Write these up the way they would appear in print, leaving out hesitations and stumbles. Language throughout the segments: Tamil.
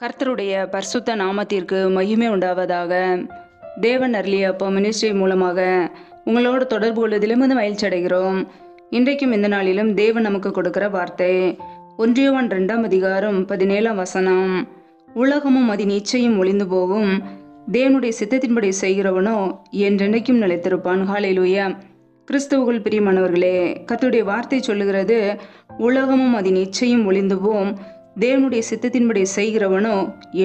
கர்த்தருடைய பரிசுத்த நாமத்திற்கு மகிமை உண்டாவதாக. தேவன் அருளிய அப்போ மினிஸ்ட்ரி மூலமாக உங்களோடு தொடர்பு கொள்வதிலும் மகிழ்ச்சி அடைகிறோம். இன்றைக்கும் இந்த நாளிலும் தேவன் நமக்கு கொடுக்கிற வார்த்தை 1 யோவான் 2 அதிகாரம் 17 உலகமும் அதன் இச்சையும் ஒளிந்து போகும், தேவனுடைய சித்தத்தின்படி செய்கிறவனோ என்றென்றைக்கும் நிலைத்திருப்பான். ஹல்லேலூயா. கிறிஸ்துவுக்குள் பிரியமானவர்களே, கர்த்தருடைய வார்த்தை சொல்லுகிறது, உலகமும் அதன் இச்சையும் ஒளிந்து போம், தேவனுடைய சித்தத்தின்படி செய்கிறவனோ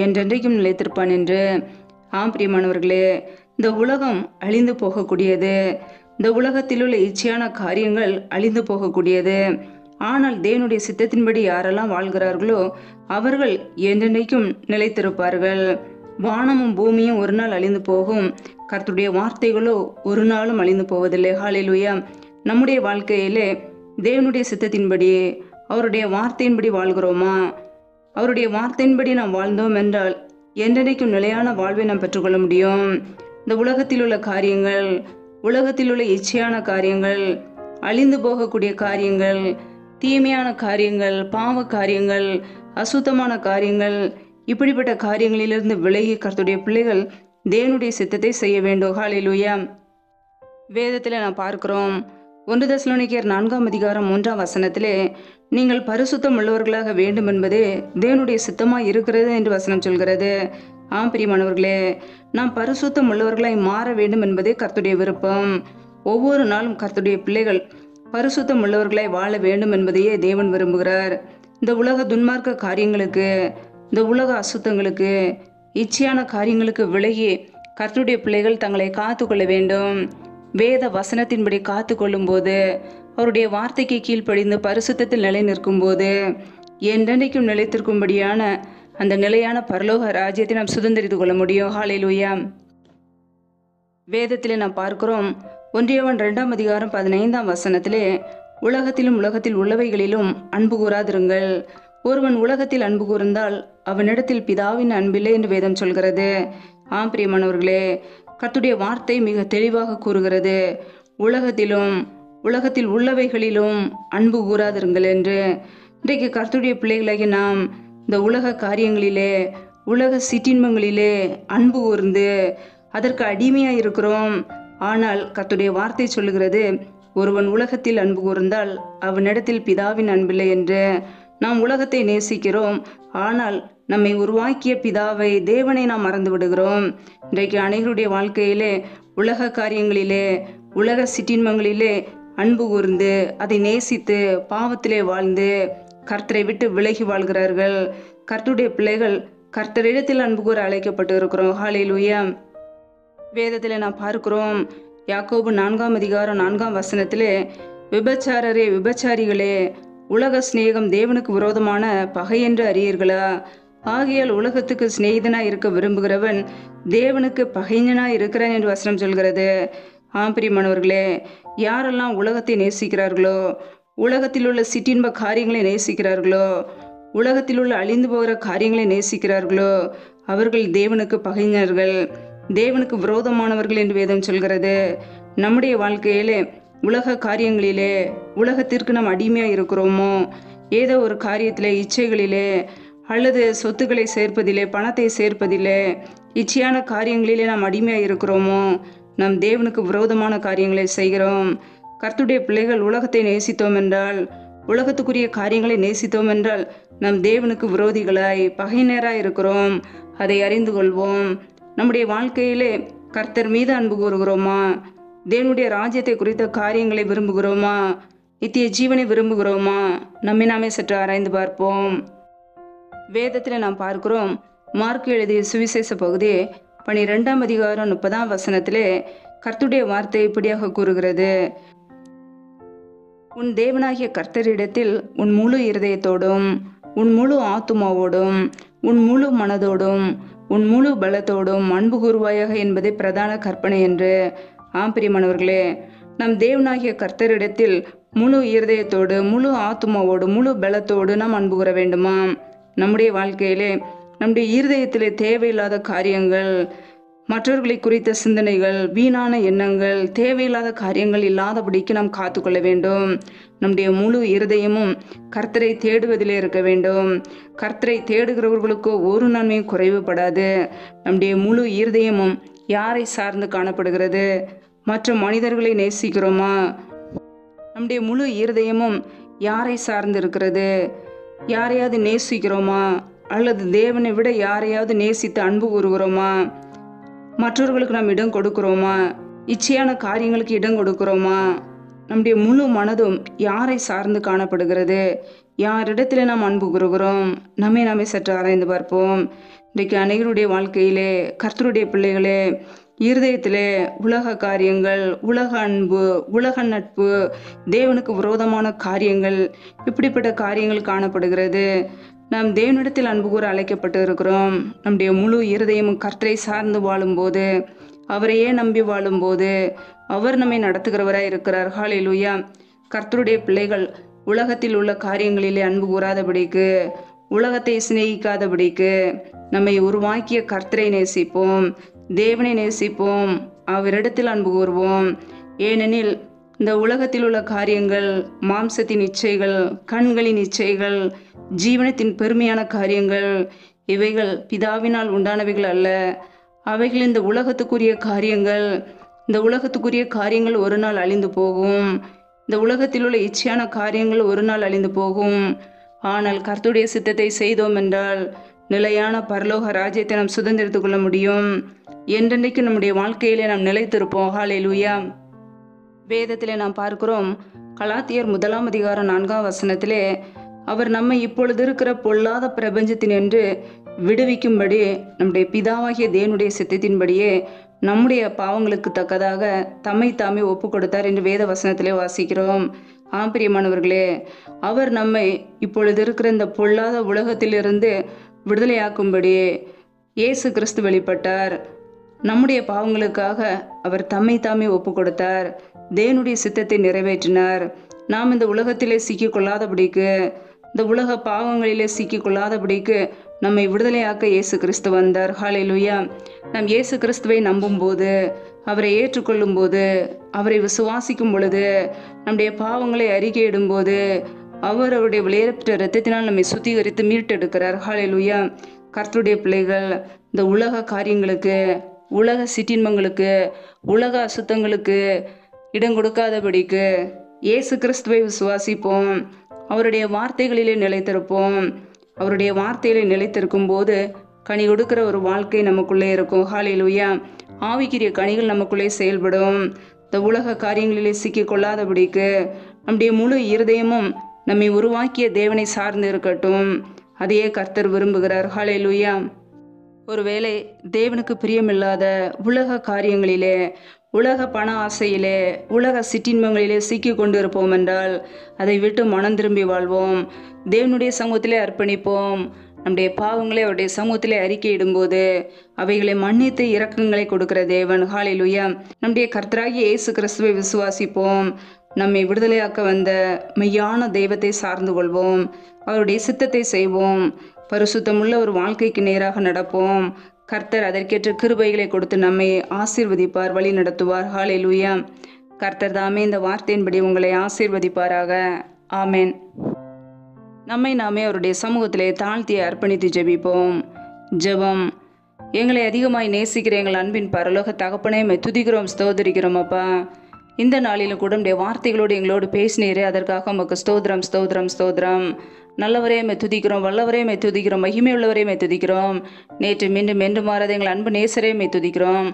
என்றென்றைக்கும் நிலைத்திருப்பான் என்று. பிரியமானவர்களே, இந்த உலகம் அழிந்து போகக்கூடியது. இந்த உலகத்தில் உள்ள இச்சையான காரியங்கள் அழிந்து போகக்கூடியது. ஆனால் தேவனுடைய சித்தத்தின்படி யாரெல்லாம் வாழ்கிறார்களோ அவர்கள் என்றென்றைக்கும் நிலைத்திருப்பார்கள். வானமும் பூமியும் ஒரு நாள் அழிந்து போகும், கர்த்தருடைய வார்த்தைகளோ ஒரு நாளும் அழிந்து போவதில்லை. ஹல்லேலூயா. நம்முடைய வாழ்க்கையிலே தேவனுடைய சித்தத்தின்படி அவருடைய வார்த்தையின்படி வாழ்கிறோமா? அவருடைய வார்த்தையின்படி நாம் வாழ்ந்தோம் என்றால் என்றென்றைக்கும் நிலையான வாழ்வை நாம் பெற்றுக்கொள்ள முடியும். இந்த உலகத்தில் உள்ள காரியங்கள், உலகத்தில் உள்ள இச்சையான காரியங்கள், அழிந்து போகக்கூடிய காரியங்கள், தீமையான காரியங்கள், பாவ காரியங்கள், அசுத்தமான காரியங்கள், இப்படிப்பட்ட காரியங்களிலிருந்து விலகி கர்த்தருடைய பிள்ளைகள் தேவனுடைய சித்தத்தை செய்ய வேண்டும். ஹல்லேலூயா. வேதத்தில் நாம் பார்க்கிறோம், 1 தெசலோனிக்கேயர் 4 அதிகாரம் 3 நீங்கள் பரிசுத்தம் உள்ளவர்களாக வேண்டும் என்பதே தேவனுடைய சித்தமாய் இருக்கிறது என்று வசனம் சொல்கிறது. பிரியமானவர்களே, நாம் பரிசுத்தம் உள்ளவர்களாய் மாற வேண்டும் என்பதே கர்த்தருடைய விருப்பம். ஒவ்வொரு நாளும் கர்த்தருடைய பிள்ளைகள் பரிசுத்தம் உள்ளவர்களாய் வாழ வேண்டும் என்பதையே தேவன் விரும்புகிறார். இந்த உலக துன்மார்க்க காரியங்களுக்கு, இந்த உலக அசுத்தங்களுக்கு, இச்சையான காரியங்களுக்கு விலகி கர்த்தருடைய பிள்ளைகள் தங்களை காத்து கொள்ள வேண்டும். வேத வசனத்தின்படி காத்து கொள்ளும் போது, அவருடைய வார்த்தைக்கு கீழ்ப்படிந்து பரிசுத்தத்தில் நிலை நிற்கும் போது என்றென்றைக்கும் நிலைத்திருக்கும்படியான அந்த நிலையான பரலோக ராஜ்யத்தை நாம் சுதந்திரித்துக் கொள்ள முடியும். ஹல்லேலூயா. வேதத்திலே நாம் பார்க்கிறோம், 1 யோவான் 2 அதிகாரம் 15 உலகத்திலும் உலகத்தில் உள்ளவைகளிலும் அன்பு கூறாதிருங்கள். ஒருவன் உலகத்தில் அன்பு கூர்ந்தால் அவனிடத்தில் பிதாவின் அன்பில்லை என்று வேதம் சொல்கிறது. பிரியமானவர்களே, கர்த்தருடைய வார்த்தை மிக தெளிவாக கூறுகிறது, உலகத்திலும் உலகத்தில் உள்ளவைகளிலும் அன்பு கூறாதிருங்கள் என்று. இன்றைக்கு கர்த்தருடைய பிள்ளைகளாகி நாம் இந்த உலக காரியங்களிலே, உலக சிற்றின்பங்களிலே அன்பு கூர்ந்து அதற்கு அடிமையாக இருக்கிறோம். ஆனால் கர்த்தருடைய வார்த்தை சொல்லுகிறது, ஒருவன் உலகத்தில் அன்பு கூர்ந்தால் அவனிடத்தில் பிதாவின் அன்பில்லை என்று. நாம் உலகத்தை நேசிக்கிறோம், ஆனால் நம்மை உருவாக்கிய பிதாவை, தேவனை நாம் மறந்து விடுகிறோம். இன்றைக்கு அனைவருடைய வாழ்க்கையிலே உலக காரியங்களிலே, உலக சிற்றின்பங்களிலே அன்பு கூர்ந்து அதை நேசித்து பாவத்திலே வாழ்ந்து கர்த்தரை விட்டு விலகி வாழ்கிறார்கள். கர்த்தருடைய பிள்ளைகள் கர்த்தரிடத்தில் அன்பு கூற அழைக்கப்பட்டு இருக்கிறோம். ஹல்லேலூயா. வேதத்தில் நாம் பார்க்கிறோம், யாக்கோபு 4 அதிகாரம் 4 விபச்சாரரே, விபச்சாரிகளே, உலக சிநேகம் தேவனுக்கு விரோதமான பகை என்று அறியீர்களா? ஆகையால் உலகத்துக்கு சிநேகிதனாய் இருக்க விரும்புகிறவன் தேவனுக்கு பகைஞனாய் இருக்கிறான் என்று வசனம் சொல்கிறது. பிரியமானவர்களே, யாரெல்லாம் உலகத்தை நேசிக்கிறார்களோ, உலகத்தில் உள்ள சிற்றின்ப காரியங்களை நேசிக்கிறார்களோ, உலகத்தில் உள்ள அழிந்து போகிற காரியங்களை நேசிக்கிறார்களோ அவர்கள் தேவனுக்கு பகைஞர்கள், தேவனுக்கு விரோதமானவர்கள் என்று வேதம் சொல்கிறது. நம்முடைய வாழ்க்கையிலே உலக காரியங்களிலே, உலகத்திற்கு நாம் அடிமையாக இருக்கிறோமோ, ஏதோ ஒரு காரியத்திலே, இச்சைகளிலே அல்லது சொத்துக்களை சேர்ப்பதிலே, பணத்தை சேர்ப்பதிலே, இச்சையான காரியங்களிலே நாம் அடிமையாக இருக்கிறோமோ, நாம் தேவனுக்கு விரோதமான காரியங்களை செய்கிறோம். கர்த்தருடைய பிள்ளைகள் உலகத்தை நேசித்தோம் என்றால், உலகத்துக்குரிய காரியங்களை நேசித்தோம் என்றால் நாம் தேவனுக்கு விரோதிகளாய், பகைஞராய் இருக்கிறோம். அதை அறிந்து கொள்வோம். நம்முடைய வாழ்க்கையிலே கர்த்தர் மீது அன்பு கூறுகிறோமா? தேவனுடைய ராஜ்யத்தை குறித்த காரியங்களை விரும்புகிறோமா? நித்திய ஜீவனை விரும்புகிறோமா? நம்மை நாமே சற்று ஆராய்ந்து பார்ப்போம். வேதத்தில் நாம் பார்க்கிறோம், மார்க் எழுதிய சுவிசேஷ பகுதி 12 அதிகாரம் 30 கர்த்தருடைய வார்த்தை இப்படியாக கூறுகிறது, உன் தேவனாகிய கர்த்தரிடத்தில் உன் முழு இருதயத்தோடும், உன் முழு ஆத்துமாவோடும், உன் முழு மனதோடும், உன் முழு பலத்தோடும் அன்பு கூறுவாயாக என்பதே பிரதான கற்பனை என்று. பிரியமானவர்களே, நம் தேவனாகிய கர்த்தரிடத்தில் முழு இருதயத்தோடு, முழு ஆத்துமாவோடு, முழு பலத்தோடு நாம் அன்பு கூற வேண்டுமா? நம்முடைய வாழ்க்கையிலே நம்முடைய இருதயத்திலே தேவையில்லாத காரியங்கள், மற்றவர்களை குறித்த சிந்தனைகள், வீணான எண்ணங்கள், தேவையில்லாத காரியங்கள் இல்லாதபடிக்கு நாம் காத்துக்கொள்ள வேண்டும். நம்முடைய முழு இருதயமும் கர்த்தரை தேடுவதிலே இருக்க வேண்டும். கர்த்தரை தேடுகிறவர்களுக்கோ ஒரு நன்மையும் குறைவுபடாது. நம்முடைய முழு இருதயமும் யாரை சார்ந்து காணப்படுகிறது? மற்ற மனிதர்களை நேசிக்கிறோமா? நம்முடைய முழு இருதயமும் யாரை சார்ந்து இருக்கிறது? யாரையாவது நேசிக்கிறோமா? அல்லது தேவனை விட யாரையாவது நேசித்து அன்பு கூறுகிறோமா? மற்றவர்களுக்கு நாம் இடம் கொடுக்கிறோமா? இச்சையான காரியங்களுக்கு இடம் கொடுக்கிறோமா? நம்முடைய முழு மனதும் யாரை சார்ந்து காணப்படுகிறது? யாரிடத்துல நாம் அன்பு கூறுகிறோம்? நாமே சற்று ஆராய்ந்து பார்ப்போம். இன்றைக்கு அனைவருடைய வாழ்க்கையிலே, கர்த்தருடைய பிள்ளைகளே, இருதயத்திலே உலக காரியங்கள், உலக அன்பு, உலக நட்பு, தேவனுக்கு விரோதமான காரியங்கள், இப்படிப்பட்ட காரியங்கள் காணப்படுகிறது. நாம் தேவனிடத்தில் அன்பு கூற அழைக்கப்பட்டு இருக்கிறோம். நம்முடைய முழு இருதயமும் கர்த்தரை சார்ந்து வாழும்போது, அவரையே நம்பி வாழும்போது, அவர் நம்மை நடத்துகிறவராய் இருக்கிறார். ஹல்லேலூயா. கர்த்தருடைய பிள்ளைகள் உலகத்தில் உள்ள காரியங்களிலே அன்பு கூறாதபடிக்கு, உலகத்தை சிநேகிக்காதபடிக்கு, நம்மை உருவாக்கிய கர்த்தரை நேசிப்போம், தேவனை நேசிப்போம், அவரிடத்தில் அன்பு கூறுவோம். ஏனெனில் இந்த உலகத்தில் உள்ள காரியங்கள், மாம்சத்தின் இச்சைகள், கண்களின் இச்சைகள், ஜீவனத்தின் பெருமையான காரியங்கள், இவைகள் பிதாவினால் உண்டானவைகள் அல்ல. அவைகள் இந்த உலகத்துக்குரிய காரியங்கள். இந்த உலகத்துக்குரிய காரியங்கள் ஒரு நாள் அழிந்து போகும். இந்த உலகத்தில் உள்ள இச்சையான காரியங்கள் ஒரு நாள் அழிந்து போகும். ஆனால் கர்த்தருடைய சித்தத்தை செய்தோம் என்றால் நிலையான பரலோக ராஜ்யத்தை நாம் சுதந்திரித்துக் கொள்ள முடியும். என்றென்றைக்கு நம்முடைய வாழ்க்கையிலே நாம் நிலைத்திருப்போம். ஹல்லேலூயா. வேதத்திலே நாம் பார்க்கிறோம், கலாத்தியர் 1:4 அவர் நம்மை இப்பொழுது இருக்கிற பொல்லாத பிரபஞ்சத்தின் என்று விடுவிக்கும்படி நம்முடைய பிதாவாகிய தேவனுடைய சித்தத்தின்படியே நம்முடைய பாவங்களுக்கு தக்கதாக தம்மை தாமே ஒப்பு கொடுத்தார் என்று வேத வசனத்திலே வாசிக்கிறோம். பிரியமானவர்களே, அவர் நம்மை இப்பொழுது இருக்கிற இந்த பொல்லாத உலகத்திலிருந்து விடுதலையாக்கும்படி இயேசு கிறிஸ்து வெளிப்பட்டார். நம்முடைய பாவங்களுக்காக அவர் தம்மை தாமே ஒப்பு கொடுத்தார். தேவனுடைய சித்தத்தை நிறைவேற்றினார். நாம் இந்த உலகத்திலே சிக்கிக்கொள்ளாதபடிக்கு, இந்த உலக பாவங்களிலே சிக்கிக்கொள்ளாதபடிக்கு நம்மை விடுதலையாக்க இயேசு கிறிஸ்து வந்தார். ஹல்லேலூயா. நாம் இயேசு கிறிஸ்துவை நம்பும் போது, அவரை ஏற்றுக்கொள்ளும் போது, அவரை விசுவாசிக்கும் பொழுது, நம்முடைய பாவங்களை அறிக்கையிடும் போது, அவருடைய விலையேறப்பட்ட இரத்தத்தினால் நம்மை சுத்திகரித்து மீட்டெடுக்கிறார். ஹல்லேலூயா. கர்த்தருடைய பிள்ளைகள் இந்த உலக காரியங்களுக்கு, உலக சிற்றின்பங்களுக்கு, உலக அசுத்தங்களுக்கு இடம் கொடுக்காதபடிக்கு இயேசு கிறிஸ்துவை விசுவாசிப்போம். அவருடைய வார்த்தைகளிலே நிலைத்திருப்போம். அவருடைய வார்த்தையிலே நிலைத்திருக்கும் போது கனி கொடுக்கிற ஒரு வாழ்க்கை நமக்குள்ளே இருக்கும். ஹல்லேலூயா. ஆவிக்குரிய கனிகள் நமக்குள்ளே செயல்படும். இந்த உலக காரியங்களிலே சிக்கிக் கொள்ளாதபடிக்கு நம்முடைய முழு இருதயமும் நம்மை உருவாக்கிய தேவனை சார்ந்து இருக்கட்டும். அதையே கர்த்தர் விரும்புகிறார். ஹல்லேலூயா. ஒருவேளை தேவனுக்கு பிரியமில்லாத உலக காரியங்களிலே, உலக பண ஆசையிலே, உலக சிற்றின்பங்களிலே சிக்கி கொண்டு இருப்போம் என்றால் அதை விட்டு மனம் திரும்பி வாழ்வோம். தேவனுடைய சமூகத்திலே அர்ப்பணிப்போம். நம்முடைய பாவங்களை அவருடைய சமூகத்திலே அறிக்கையிடும்போது அவைகளை மன்னித்து இரக்கங்களை கொடுக்கிற தேவன். ஹல்லேலூயா. நம்முடைய கர்த்தராகிய இயேசு கிறிஸ்துவை விசுவாசிப்போம். நம்மை விடுதலையாக்க வந்த மெய்யான தெய்வத்தை சார்ந்து கொள்வோம். அவருடைய சித்தத்தை செய்வோம். பரிசுத்தமுள்ள ஒரு வாழ்க்கைக்கு நேராக நடப்போம். கர்த்தர் அதற்கேற்ற கிருபைகளை கொடுத்து நம்மை ஆசீர்வதிப்பார், வழி நடத்துவார். ஹல்லேலூயா. கர்த்தர் தாமே இந்த வார்த்தையின்படி உங்களை ஆசீர்வதிப்பாராக. ஆமென். நம்மை நாமே அவருடைய சமூகத்திலே தாழ்த்தி அர்ப்பணித்து ஜெபிப்போம். ஜெபம். எங்களை அதிகமாய் நேசிக்கிற எங்கள் அன்பின் பரலோக தகப்பனே, துதிக்கிறோம், ஸ்தோத்திரிக்கிறோம் அப்பா. இந்த நாளிலும் கூட உடைய வார்த்தைகளோடு எங்களோடு பேசினீரே, அதற்காக உமக்கு ஸ்தோத்திரம், ஸ்தோத்திரம், ஸ்தோத்திரம். நல்லவரே துதிக்கிறோம், வல்லவரே துதிக்கிறோம், மகிமையுள்ளவரே துதிக்கிறோம். நேற்று மீண்டும் என்று மாறாத எங்கள் அன்பு நேசரே துதிக்கிறோம்.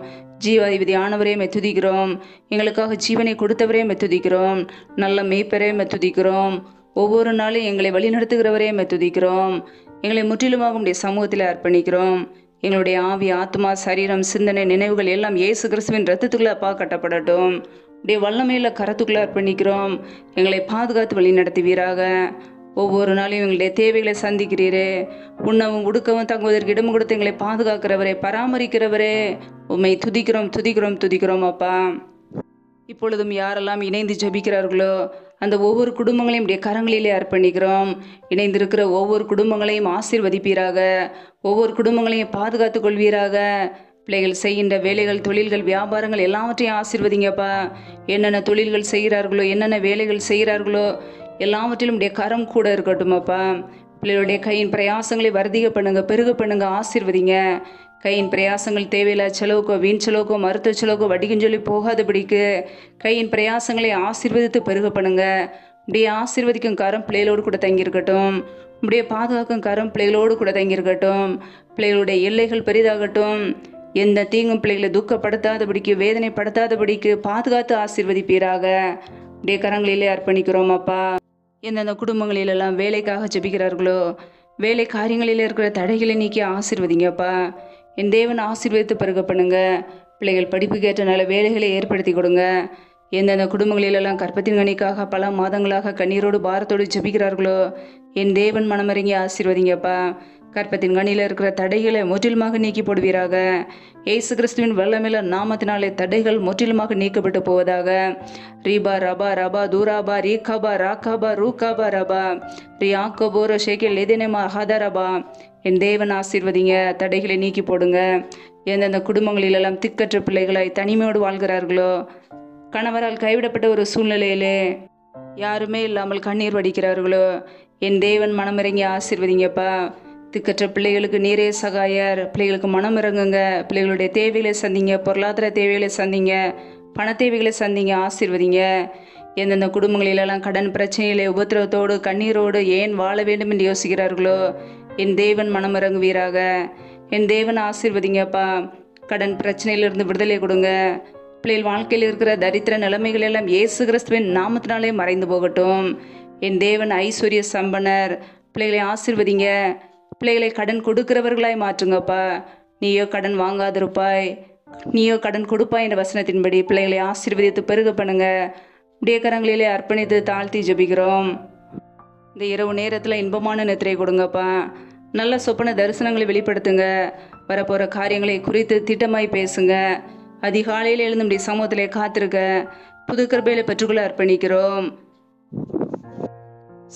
ஜீவாதிபதி ஆனவரே துதிக்கிறோம். எங்களுக்காக ஜீவனை கொடுத்தவரே துதிக்கிறோம். நல்ல மேய்ப்பரே துதிக்கிறோம். ஒவ்வொரு நாளும் எங்களை வழிநடத்துகிறவரே துதிக்கிறோம். எங்களை முற்றிலுமாக உடைய சமூகத்தில் அர்ப்பணிக்கிறோம். எங்களுடைய ஆவி, ஆத்மா, சரீரம், சிந்தனை, நினைவுகள் எல்லாம் இயேசு கிறிஸ்துவின் இரத்தத்துக்குள்ள அப்பா கட்டப்படட்டும். உடைய வல்லமையில கரத்துக்குள்ள அர்ப்பணிக்கிறோம். எங்களை பாதுகாத்து வழி நடத்துவீராக. ஒவ்வொரு நாளையும் எங்களுடைய தேவைகளை சந்திக்கிறீரே. உண்ணவும் உடுக்கவும் தங்குவதற்கு இடம் கொடுத்து எங்களை பாதுகாக்கிறவரே, பராமரிக்கிறவரே, உம்மை துதிக்கிறோம், துதிக்கிறோம், துதிக்கிறோம் அப்பா. இப்பொழுதும் யாரெல்லாம் இணைந்து ஜெபிக்கிறார்களோ அந்த ஒவ்வொரு குடும்பங்களையும் உடைய கரங்களிலே அர்ப்பணிக்கிறோம். இணைந்திருக்கிற ஒவ்வொரு குடும்பங்களையும் ஆசீர்வதிப்பீராக. ஒவ்வொரு குடும்பங்களையும் பாதுகாத்து கொள்வீராக. பிள்ளைகள் செய்கின்ற வேலைகள், தொழில்கள், வியாபாரங்கள் எல்லாவற்றையும் ஆசீர்வதிங்கப்பா. என்னென்ன தொழில்கள் செய்கிறார்களோ, என்னென்ன வேலைகள் செய்கிறார்களோ எல்லாவற்றிலும் உடைய கரம் கூட இருக்கட்டும் அப்பா. பிள்ளைகளுடைய கையின் பிரயாசங்களை வர்த்திக பண்ணுங்க, பெருக பண்ணுங்க, ஆசீர்வதிங்க. கையின் பிரயாசங்கள் தேவையில்லை செலவுக்கோ, வீண் செலவுக்கோ, மருத்துவ செலவுக்கோ, வடிக்கும் சொல்லி போகாதபடிக்கு கையின் பிரயாசங்களை ஆசீர்வதித்து பெருக பண்ணுங்க. இப்படியே ஆசீர்வதிக்கும் கரம் பிள்ளைகளோடு கூட தங்கியிருக்கட்டும். இப்படியே பாதுகாக்கும் கரம் பிள்ளைகளோடு கூட தங்கியிருக்கட்டும். பிள்ளைகளுடைய எல்லைகள் பெரிதாகட்டும். எந்த தீங்கும் பிள்ளைகளை துக்கப்படுத்தாதபடிக்கு, வேதனைப்படுத்தாதபடிக்கு பாதுகாத்து ஆசீர்வதிப்பீராக. இப்படியே கரங்களிலே அர்ப்பணிக்கிறோம் அப்பா. எந்தெந்த குடும்பங்களிலெல்லாம் வேலைக்காக ஜெபிக்கிறார்களோ, வேலை காரியங்களில் இருக்கிற தடைகளை நீக்கி ஆசீர்வதிங்கப்பா. என் தேவன் ஆசீர்வதித்து பெருக பண்ணுங்க. பிள்ளைகள் படிப்புக்கேற்ற நல்ல வேலைகளை ஏற்படுத்தி கொடுங்க. எந்தெந்த குடும்பங்களிலெல்லாம் கர்ப்பத்தின் கனிக்காக பல மாதங்களாக கண்ணீரோடு பாரத்தோடு ஜெபிக்கிறார்களோ, என் தேவன் மனமிறங்கி ஆசீர்வதிங்கப்பா. கர்ப்பத்தின் கனியில் இருக்கிற தடைகளை முற்றிலுமாக நீக்கி போடுவீராக. இயேசு கிறிஸ்துவின் வல்லமையுள்ள நாமத்தினாலே தடைகள் முற்றிலுமாக நீக்கப்பட்டு போவதாக. ரீபா ரபா ரபா தூராபா ரீகாபா ராகாபா ரூகாபா ரபா ரியாக்கோபோரோ ஷேக்கில் எதினமா ஹதரபா. என் தேவன் ஆசீர்வதிங்க. தடைகளை நீக்கி போடுங்க. எந்தெந்த குடும்பங்களிலெல்லாம் திக்கற்ற பிள்ளைகளாய் தனிமையோடு வாழ்கிறார்களோ, கணவரால் கைவிடப்பட்ட ஒரு சூழ்நிலையிலே யாருமே இல்லாமல் கண்ணீர் வடிக்கிறார்களோ, என் தேவன் மனமிறங்கி ஆசீர்வதிங்கப்பா. திக்கற்ற பிள்ளைகளுக்கு நீரே சகாயர். பிள்ளைகளுக்கு மனம் இறங்குங்க. பிள்ளைகளுடைய தேவைகளை சந்திங்க, பொருளாதார தேவைகளை சந்திங்க, பண தேவைகளை சந்திங்க, ஆசீர்வதிங்க. எந்தெந்த குடும்பங்களிலெல்லாம் கடன் பிரச்சனையிலே உபத்திரவத்தோடு கண்ணீரோடு ஏன் வாழ வேண்டும் என்று யோசிக்கிறார்களோ, என் தேவன் மனம் இறங்குவீராக. என் தேவன் ஆசீர்வதிங்கப்பா. கடன் பிரச்சனையிலிருந்து விடுதலை கொடுங்க. பிள்ளைகள் வாழ்க்கையில் இருக்கிற தரித்திர நிலைமைகள் எல்லாம் இயேசு கிறிஸ்துவின் நாமத்தினாலே மறைந்து போகட்டும். என் தேவன் ஐஸ்வர்ய சம்பனர். பிள்ளைகளை ஆசீர்வதிங்க. பிள்ளைகளை கடன் கொடுக்கிறவர்களாய் மாற்றுங்கப்பா. நீயோ கடன் வாங்காதிருப்பாய், நீயோ கடன் கொடுப்பாய் என்ற வசனத்தின்படி பிள்ளைகளை ஆசீர்வதித்து பெருக பண்ணுங்க. உடைய கரங்களிலே அர்ப்பணித்து தாழ்த்தி ஜெபிக்கிறோம். இந்த இரவு நேரத்தில் இன்பமான நித்திரை கொடுங்கப்பா. நல்ல சொப்பன தரிசனங்களை வெளிப்படுத்துங்க. வரப்போகிற காரியங்களை குறித்து திட்டமாய் பேசுங்க. அதிகாலையில் எழுந்து நம்முடைய சமூகத்திலே காத்திருக்க புது கிருபையில பெற்றுக்கொள்ள அர்ப்பணிக்கிறோம்.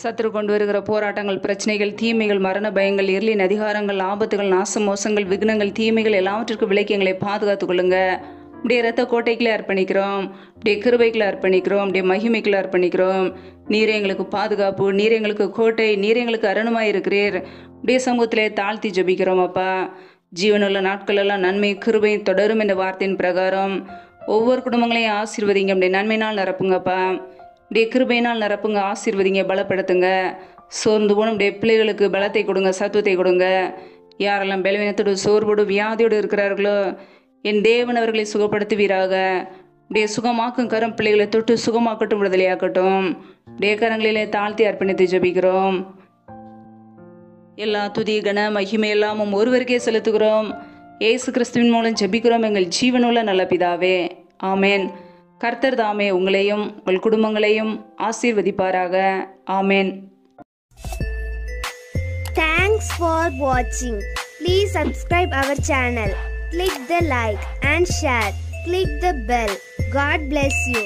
சத்துரு கொண்டு வருகிற போராட்டங்கள், பிரச்சனைகள், தீமைகள், மரண பயங்கள், இருளின் அதிகாரங்கள், ஆபத்துகள், நாச மோசங்கள், விக்னங்கள், தீமைகள் எல்லாவற்றிற்கும் விலக்கி எங்களை பாதுகாத்துக் கொள்ளுங்க. அப்படியே இரத்த கோட்டைகளை அர்ப்பணிக்கிறோம். அப்படியே கிருபைகளை அர்ப்பணிக்கிறோம். அப்படியே மகிமைகளை அர்ப்பணிக்கிறோம். நீரே எங்களுக்கு பாதுகாப்பு, நீர் எங்களுக்கு கோட்டை, நீர் எங்களுக்கு அரணமாய் இருக்கிறீர். அப்படியே சமூகத்திலே தாழ்த்தி ஜெபிக்கிறோம் அப்பா. ஜீவனுள்ள நாட்களெல்லாம் நன்மை கிருபை தொடரும் என்ற வார்த்தையின் பிரகாரம் ஒவ்வொரு குடும்பங்களையும் ஆசீர்வதிங்க. அப்படியே நன்மையினால் நிரப்புங்கப்பா. அப்படியே கிருபையினால் நிரப்புங்க, ஆசீர்வதிங்க, பலப்படுத்துங்க. சோர்ந்து போன அப்படியே பிள்ளைகளுக்கு பலத்தை கொடுங்க, சத்துவத்தை கொடுங்க. யாரெல்லாம் பலவீனத்தோடு சோர்வோடு வியாதியோடு இருக்கிறார்களோ, என் தேவன் அவர்களை சுகப்படுத்துவீராக. அப்படியே சுகமாக்கும் கரம் பிள்ளைகளை தொட்டு சுகமாக்கட்டும், விடுதலையாக்கட்டும். அப்படியே கரங்களிலே தாழ்த்தி அர்ப்பணித்து ஜெபிக்கிறோம். எல்லா துதி கன மகிமை எல்லாமும் ஒருவருக்கே செலுத்துகிறோம். இயேசு கிறிஸ்துவின் மூலம் ஜெபிக்கிறோம் எங்கள் ஜீவனுள்ள நல்ல பிதாவே, ஆமேன். கர்த்தர் தாமே உங்களையும் உங்கள் குடும்பங்களையும் ஆசீர்வதிப்பாராக. ஆமேன். Thanks for watching. Please subscribe our channel. Click the like and share. Click the bell. God bless you.